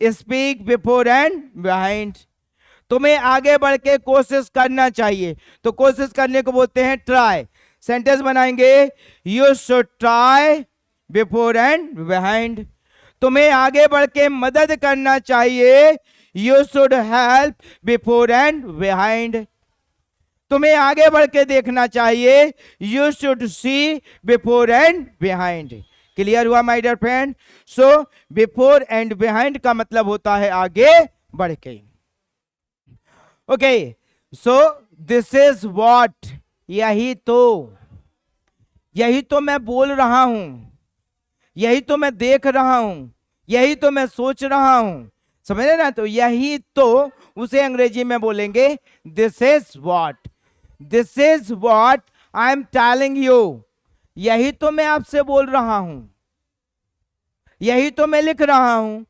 स्पीक बिफोर एंड बिहाइंड, तुम्हें आगे बढ़ के कोशिश करना चाहिए। तो कोशिश करने को बोलते हैं ट्राई। सेंटेंस बनाएंगे you should try before and behind, तुम्हें आगे बढ़ के मदद करना चाहिए you should help before and behind. तुम्हें आगे बढ़ के देखना चाहिए, you should see before and behind. Clear हुआ my dear friend? So before and behind का मतलब होता है आगे बढ़ के। Okay, so this is what, यही तो मैं बोल रहा हूं, यही तो मैं देख रहा हूं, यही तो मैं सोच रहा हूं। समझ रहे ना? तो यही तो उसे अंग्रेजी में बोलेंगे this is what, this is what I am telling you. यही तो मैं आपसे बोल रहा हूं, यही तो मैं लिख रहा हूं।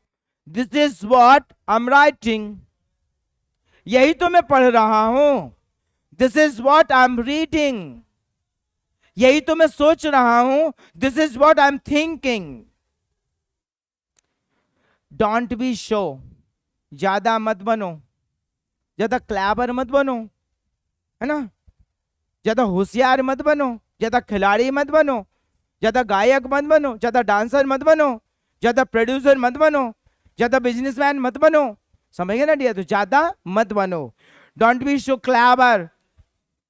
This is what I am writing, यही तो मैं पढ़ रहा हूं। This is what I am reading, यही तो मैं सोच रहा हूं। This is what I am thinking. Don't be show, ज्यादा मत बनो, ज्यादा क्लेवर मत बनो, है ना? ज्यादा होशियार मत बनो, ज्यादा खिलाड़ी मत बनो, ज्यादा गायक मत बनो, ज्यादा डांसर मत बनो, ज्यादा प्रोड्यूसर मत बनो, ज्यादा बिजनेसमैन मत बनो। समझ गए ना डियर? तो ज्यादा मत बनो। डोंट बी सो क्लेवर,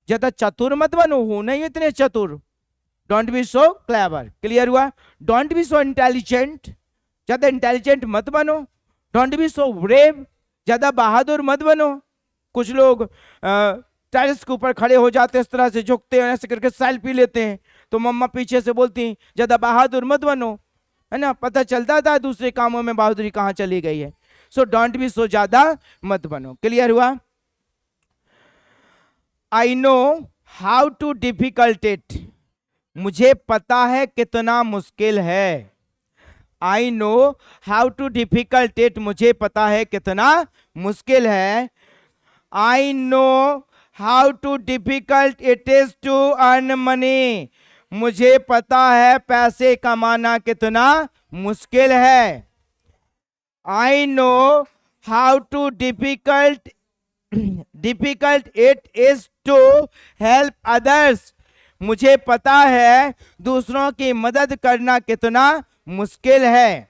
ज्यादा चतुर मत बनो, हो नहीं इतने चतुर। Don't be so clever. Clear हुआ? डोंट बी सो इंटेलिजेंट, ज्यादा इंटेलिजेंट मत बनो। डोंट बी सो ब्रेव, ज्यादा बहादुर मत बनो। कुछ लोग टेरेस के ऊपर खड़े हो जाते हैं, इस तरह से झुकते हैं, ऐसे करके सेल्फी लेते हैं, तो मम्मा पीछे से बोलती हैं ज्यादा बहादुर मत बनो, है ना? पता चलता था दूसरे कामों में बहादुरी कहां चली गई है। सो डोंट बी सो ज्यादा मत बनो। क्लियर हुआ? I know how too difficult it, मुझे पता है कितना मुश्किल है। I know how too difficult it, मुझे पता है कितना मुश्किल है। I know how too difficult it is to earn money, मुझे पता है पैसे कमाना कितना मुश्किल है। I know how too difficult it is to help others, मुझे पता है दूसरों की मदद करना कितना मुश्किल है।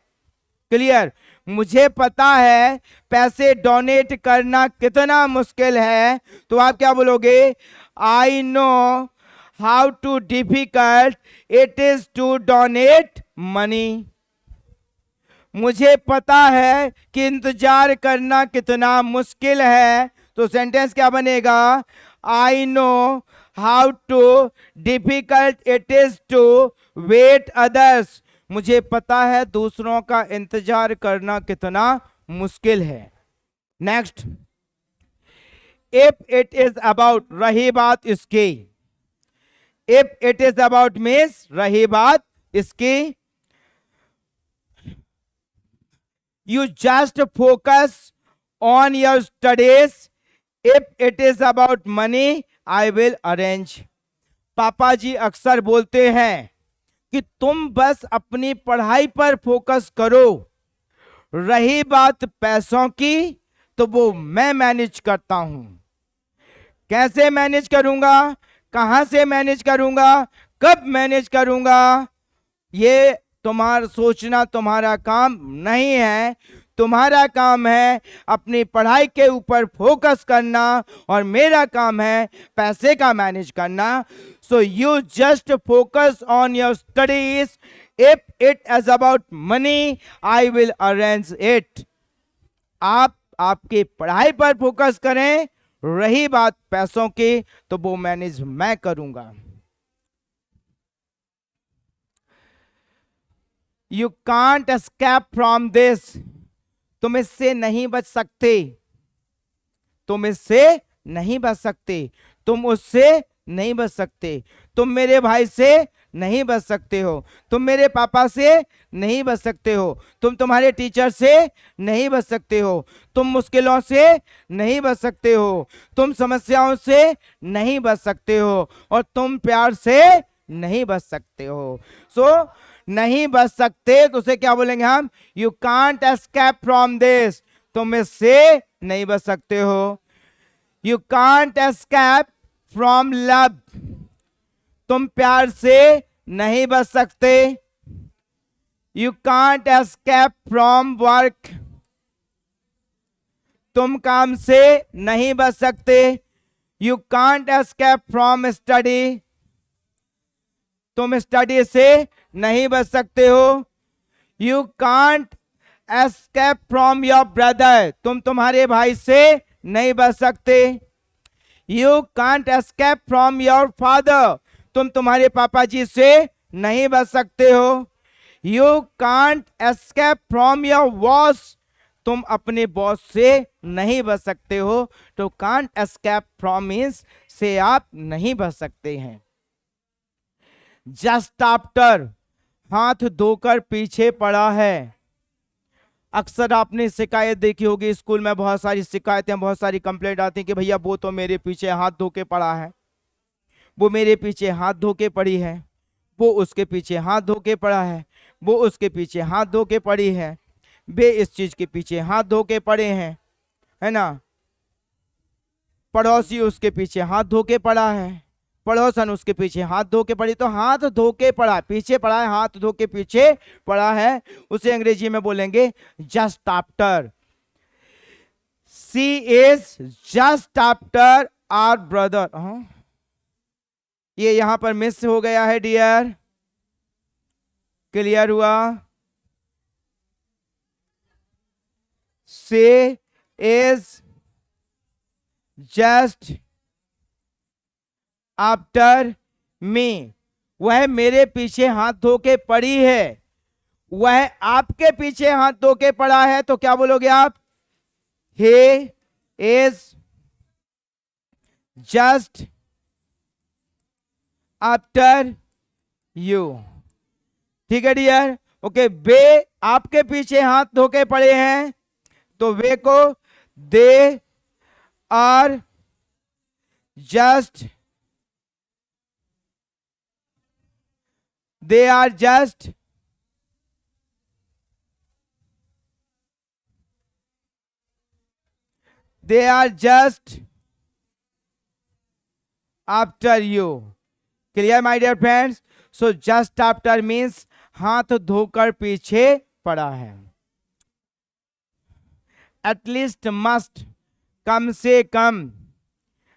क्लियर? मुझे पता है पैसे डोनेट करना कितना मुश्किल है। तो आप क्या बोलोगे? I know how too difficult it is to donate money, मुझे पता है कि इंतजार करना कितना मुश्किल है। तो सेंटेंस क्या बनेगा? I know how too difficult it is to wait others, मुझे पता है दूसरों का इंतजार करना कितना मुश्किल है। Next, if it is about, रही बात इसकी, if it is about means रही बात इसकी। You just focus on your studies, if it is about money I will arrange. पापा जी अक्सर बोलते हैं कि तुम बस अपनी पढ़ाई पर फोकस करो, रही बात पैसों की तो वो मैं मैनेज करता हूं। कैसे मैनेज करूंगा, कहां से मैनेज करूंगा, कब मैनेज करूंगा, ये तुम्हारा सोचना तुम्हारा काम नहीं है। तुम्हारा काम है अपनी पढ़ाई के ऊपर फोकस करना और मेरा काम है पैसे का मैनेज करना। So you just focus on your studies, if it is about money I will arrange it. आप आपकी पढ़ाई पर फोकस करें, रही बात पैसों की तो वो मैनेज मैं करूंगा। You can't escape from this, तुम इससे नहीं बच सकते, तुम इससे नहीं बच सकते, तुम उससे नहीं बच सकते, तुम मेरे भाई से नहीं बच सकते हो, तुम मेरे पापा से नहीं बच सकते हो, तुम तुम्हारे टीचर से नहीं बच सकते हो, तुम मुश्किलों से नहीं बच सकते हो, तुम समस्याओं से नहीं बच सकते हो, और तुम प्यार से नहीं बच सकते हो। सो नहीं बच सकते तो उसे क्या बोलेंगे हम? You can't escape from this, तुम इससे नहीं बच सकते हो। You can't escape from love, तुम प्यार से नहीं बच सकते। You can't escape from work, तुम काम से नहीं बच सकते। You can't escape from study, तुम स्टडी से नहीं बच सकते हो। You can't escape from your brother, तुम तुम्हारे भाई से नहीं बच सकते। You can't escape from your father, तुम तुम्हारे पापा जी से नहीं बच सकते हो। You can't escape from your boss, तुम अपने बॉस से नहीं बच सकते हो। तो कांट एस्केप फ्रॉम मीन्स से आप नहीं बच सकते हैं। जस्ट आफ्टर, हाथ धोकर पीछे पड़ा है। अक्सर आपने शिकायत देखी होगी, स्कूल में बहुत सारी शिकायतें, बहुत सारी कंप्लेंट आती हैं कि भैया वो तो मेरे पीछे हाथ धो के पड़ा है, वो मेरे पीछे हाथ धो के पड़ी है, वो उसके पीछे हाथ धो के पड़ा है, वो उसके पीछे हाथ धो के पड़ी है, वे इस चीज के पीछे हाथ धो के पड़े हैं, है ना। पड़ोसी उसके पीछे हाथ धो के पड़ा है, पड़ोसन उसके पीछे हाथ धो के पड़ी। तो हाथ धो के पड़ा, पीछे पड़ा है, हाथ धो के पीछे पड़ा है, उसे अंग्रेजी में बोलेंगे just after. She is just after our brother. ये यहां पर मिस हो गया है डियर, क्लियर हुआ। She is just after me, वह मेरे पीछे हाथ धो के पड़ी है। वह आपके पीछे हाथ धो के पड़ा है, तो क्या बोलोगे आप? he is just after you. ठीक है डियर, ओके। वे आपके पीछे हाथ धो के पड़े हैं, तो वे को they are just, they are just after you। Clear my dear friends. So just after means हाथ धोकर पीछे पड़ा है। एटलीस्ट मस्ट, कम से कम।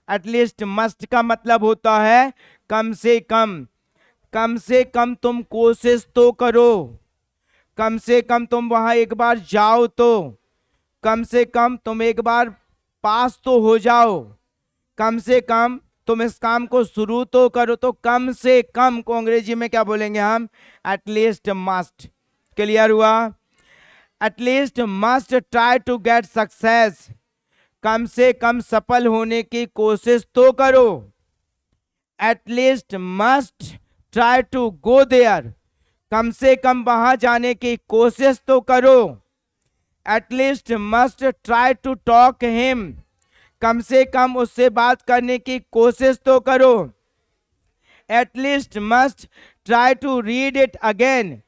एटलीस्ट मस्ट का मतलब होता है कम से कम। कम से कम तुम कोशिश तो करो, कम से कम तुम वहां एक बार जाओ, तो कम से कम तुम एक बार पास तो हो जाओ, कम से कम तुम इस काम को शुरू तो करो। तो कम से कम को अंग्रेजी में क्या बोलेंगे हम? At least must. क्लियर हुआ? At least must try to get success, कम से कम सफल होने की कोशिश तो करो। At least must try to go there, कम से कम वहां जाने की कोशिश तो करो। At least must try to talk him, कम से कम उससे बात करने की कोशिश तो करो। At least must try to read it again,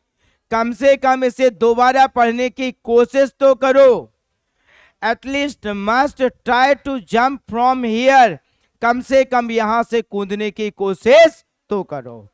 कम से कम इसे दोबारा पढ़ने की कोशिश तो करो। At least must try to jump from here, कम से कम यहां से कूदने की कोशिश तो करो।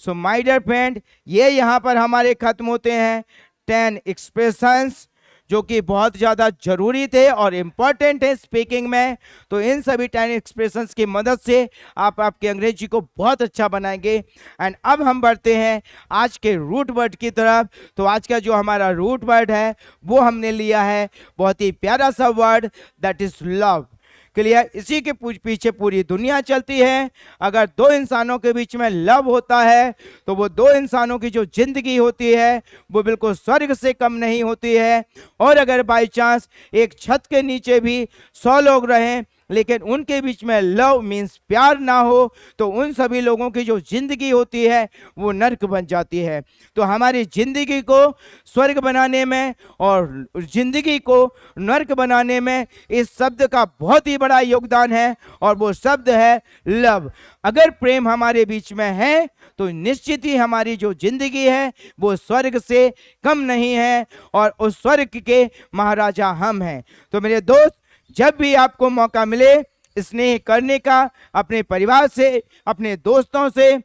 सो माय डियर फ्रेंड, ये यहां पर हमारे खत्म होते हैं 10 एक्सप्रेशंस, जो कि बहुत ज़्यादा जरूरी थे और इम्पॉर्टेंट है स्पीकिंग में। तो इन सभी 10 एक्सप्रेशंस की मदद से आप आपके अंग्रेजी को बहुत अच्छा बनाएंगे। एंड अब हम बढ़ते हैं आज के रूट वर्ड की तरफ। तो आज का जो हमारा रूट वर्ड है वो हमने लिया है बहुत ही प्यारा सा word, that is love. Clear? इसी के पीछे पूरी दुनिया चलती है। अगर दो इंसानों के बीच में लव होता है तो वो दो इंसानों की जो जिंदगी होती है वो बिल्कुल स्वर्ग से कम नहीं होती है। और अगर बाय चांस एक छत के नीचे भी 100 लोग रहें लेकिन उनके बीच में लव मीन्स प्यार ना हो, तो उन सभी लोगों की जो जिंदगी होती है वो नर्क बन जाती है। तो हमारी जिंदगी को स्वर्ग बनाने में और जिंदगी को नर्क बनाने में इस शब्द का बहुत ही बड़ा योगदान है, और वो शब्द है लव। अगर प्रेम हमारे बीच में है तो निश्चित ही हमारी जो जिंदगी है वो स्वर्ग से कम नहीं है, और उस स्वर्ग के महाराजा हम हैं। तो मेरे दोस्त, जब भी आपको मौका मिले स्नेह करने का अपने परिवार से, अपने दोस्तों से,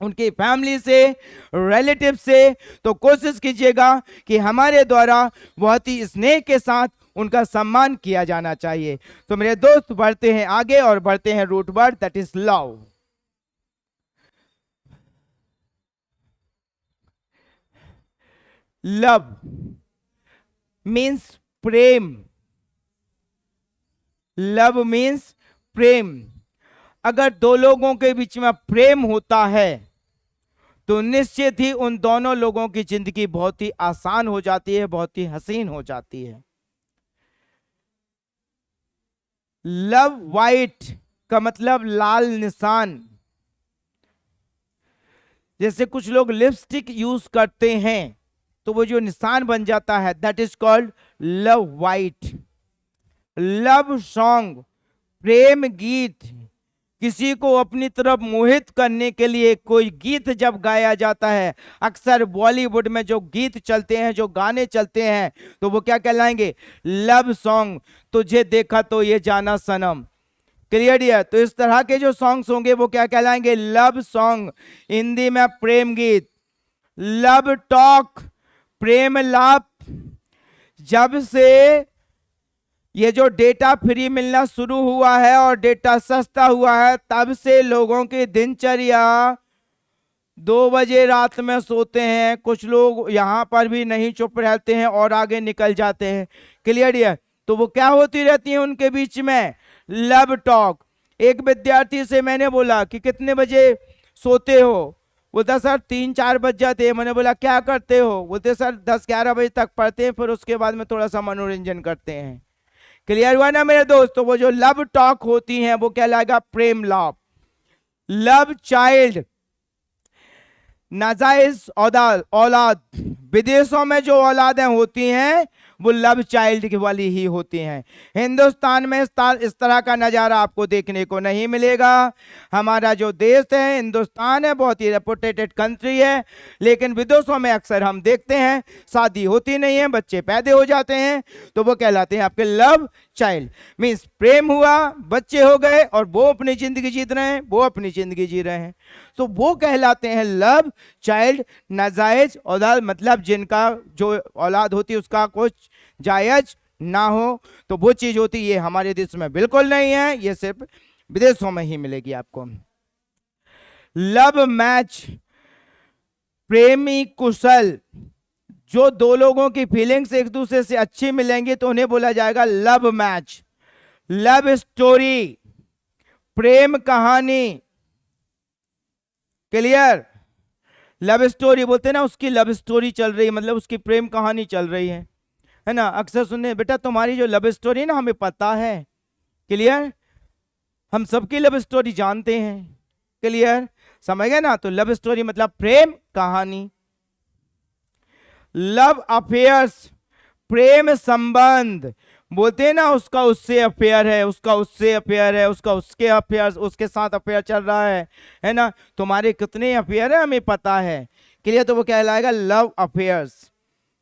उनकी फैमिली से, रिलेटिव से, तो कोशिश कीजिएगा कि हमारे द्वारा बहुत ही स्नेह के साथ उनका सम्मान किया जाना चाहिए। तो मेरे दोस्त बढ़ते हैं आगे और बढ़ते हैं root word that is love. Love means प्रेम। लव मीन्स प्रेम। अगर दो लोगों के बीच में प्रेम होता है तो निश्चित ही उन दोनों लोगों की जिंदगी बहुत ही आसान हो जाती है, बहुत ही हसीन हो जाती है। लव वाइट का मतलब लाल निशान। जैसे कुछ लोग लिपस्टिक यूज करते हैं तो वो जो निशान बन जाता है that is called love bite. Love song प्रेम गीत, किसी को अपनी तरफ मोहित करने के लिए कोई गीत जब गाया जाता है, अक्सर बॉलीवुड में जो गीत चलते हैं, जो गाने चलते हैं, तो वो क्या कहलाएंगे? Love song. तुझे देखा तो ये जाना सनम। क्लियर है? तो इस तरह के जो सॉन्ग्स होंगे वो क्या कहलाएंगे? Love song. हिंदी में प्रेम गीत। लव टॉक प्रेम लाप। जब से ये जो डेटा फ्री मिलना शुरू हुआ है और डेटा सस्ता हुआ है, तब से लोगों की दिनचर्या 2 बजे रात में सोते हैं। कुछ लोग यहाँ पर भी नहीं चुप रहते हैं और आगे निकल जाते हैं। क्लियर है? तो वो क्या होती रहती है उनके बीच में? Love talk. एक विद्यार्थी से मैंने बोला कि कितने बजे सोते हो? बोलता सर 3-4 बज जाते हैं। मैंने बोला क्या करते हो? बोलते सर 10-11 बजे तक पढ़ते हैं, फिर उसके बाद में थोड़ा सा मनोरंजन करते हैं। क्लियर हुआ ना मेरे दोस्तों? वो जो लव टॉक होती हैं वो कहलाएगा प्रेम लाभ। लव चाइल्ड नाजायज औलाद। विदेशों में जो औलादें होती हैं वो लव चाइल्ड की वाली ही होती हैं। हिंदुस्तान में इस तरह का नज़ारा आपको देखने को नहीं मिलेगा। हमारा जो देश है हिंदुस्तान है, बहुत ही रेपुटेटेड कंट्री है, लेकिन विदेशों में अक्सर हम देखते हैं शादी होती नहीं है, बच्चे पैदा हो जाते हैं, तो वो कहलाते हैं आपके लव चाइल्ड। मीन्स प्रेम हुआ, बच्चे हो गए और वो अपनी जिंदगी जीत रहे हैं, वो अपनी जिंदगी जी रहे हैं, तो वो कहलाते हैं लव चाइल्ड। नाजायज औलाद मतलब जिनका जो औलाद होती है उसका कुछ जायज ना हो, तो वो चीज होती है। ये हमारे देश में बिल्कुल नहीं है, ये सिर्फ विदेशों में ही मिलेगी आपको। लव मैच प्रेमी कुशल। जो दो लोगों की फीलिंग्स एक दूसरे से अच्छी मिलेंगी तो उन्हें बोला जाएगा लव मैच। लव स्टोरी प्रेम कहानी। क्लियर? लव स्टोरी बोलते हैं ना, उसकी लव स्टोरी चल रही है, मतलब उसकी प्रेम कहानी चल रही है ना। अक्सर सुनने बेटा तुम्हारी जो लव स्टोरी है ना हमें पता है। क्लियर? हम सबकी लव स्टोरी जानते हैं। क्लियर? समझ गए ना? तो लव स्टोरी मतलब प्रेम कहानी। लव अफेयर्स प्रेम संबंध। बोलते हैं ना उसका उससे अफेयर है, उसका उससे अफेयर है, उसका उसके अफेयर, उसके साथ अफेयर चल रहा है ना। तुम्हारे कितने अफेयर है हमें पता है। क्लियर? तो वो कहलाएगा लव अफेयर्स।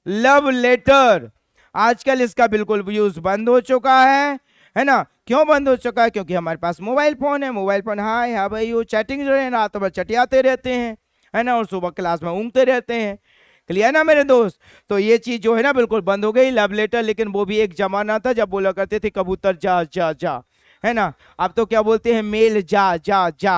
लव लेटर आजकल इसका बिल्कुल यूज बंद हो चुका है ना। क्यों बंद हो चुका है? क्योंकि हमारे पास मोबाइल फोन है। मोबाइल फोन हाय हाँ भाई वो चैटिंग जो है ना रात भर चटियाते रहते हैं, है ना, और सुबह क्लास में ऊँगते रहते हैं। क्लियर ना मेरे दोस्त? तो ये चीज जो है ना बिल्कुल बंद हो गई लव लेटर। लेकिन वो भी एक जमाना था जब बोला करते थे कबूतर जा जा जा, है ना। अब तो क्या बोलते हैं? मेल जा जा जा,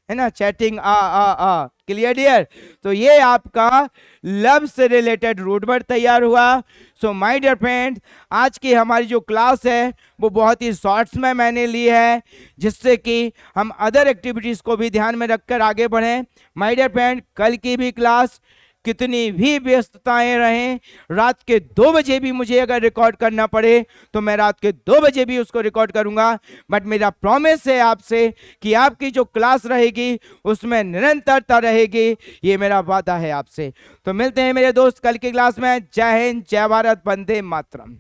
है ना, चैटिंग आ। Clear dear? तो ये आपका लव से रिलेटेड रूट वर्ड तैयार हुआ। सो माय डियर फ्रेंड, आज की हमारी जो क्लास है वो बहुत ही शॉर्ट्स में मैंने ली है, जिससे कि हम अदर एक्टिविटीज को भी ध्यान में रखकर आगे बढ़ें। माय डियर फ्रेंड, कल की भी क्लास कितनी भी व्यस्तताएं रहें, रात के 2 बजे भी मुझे अगर रिकॉर्ड करना पड़े तो मैं रात के 2 बजे भी उसको रिकॉर्ड करूंगा। बट मेरा प्रॉमिस है आपसे कि आपकी जो क्लास रहेगी उसमें निरंतरता रहेगी, ये मेरा वादा है आपसे। तो मिलते हैं मेरे दोस्त कल की क्लास में। जय हिंद, जय भारत, वंदे मातरम।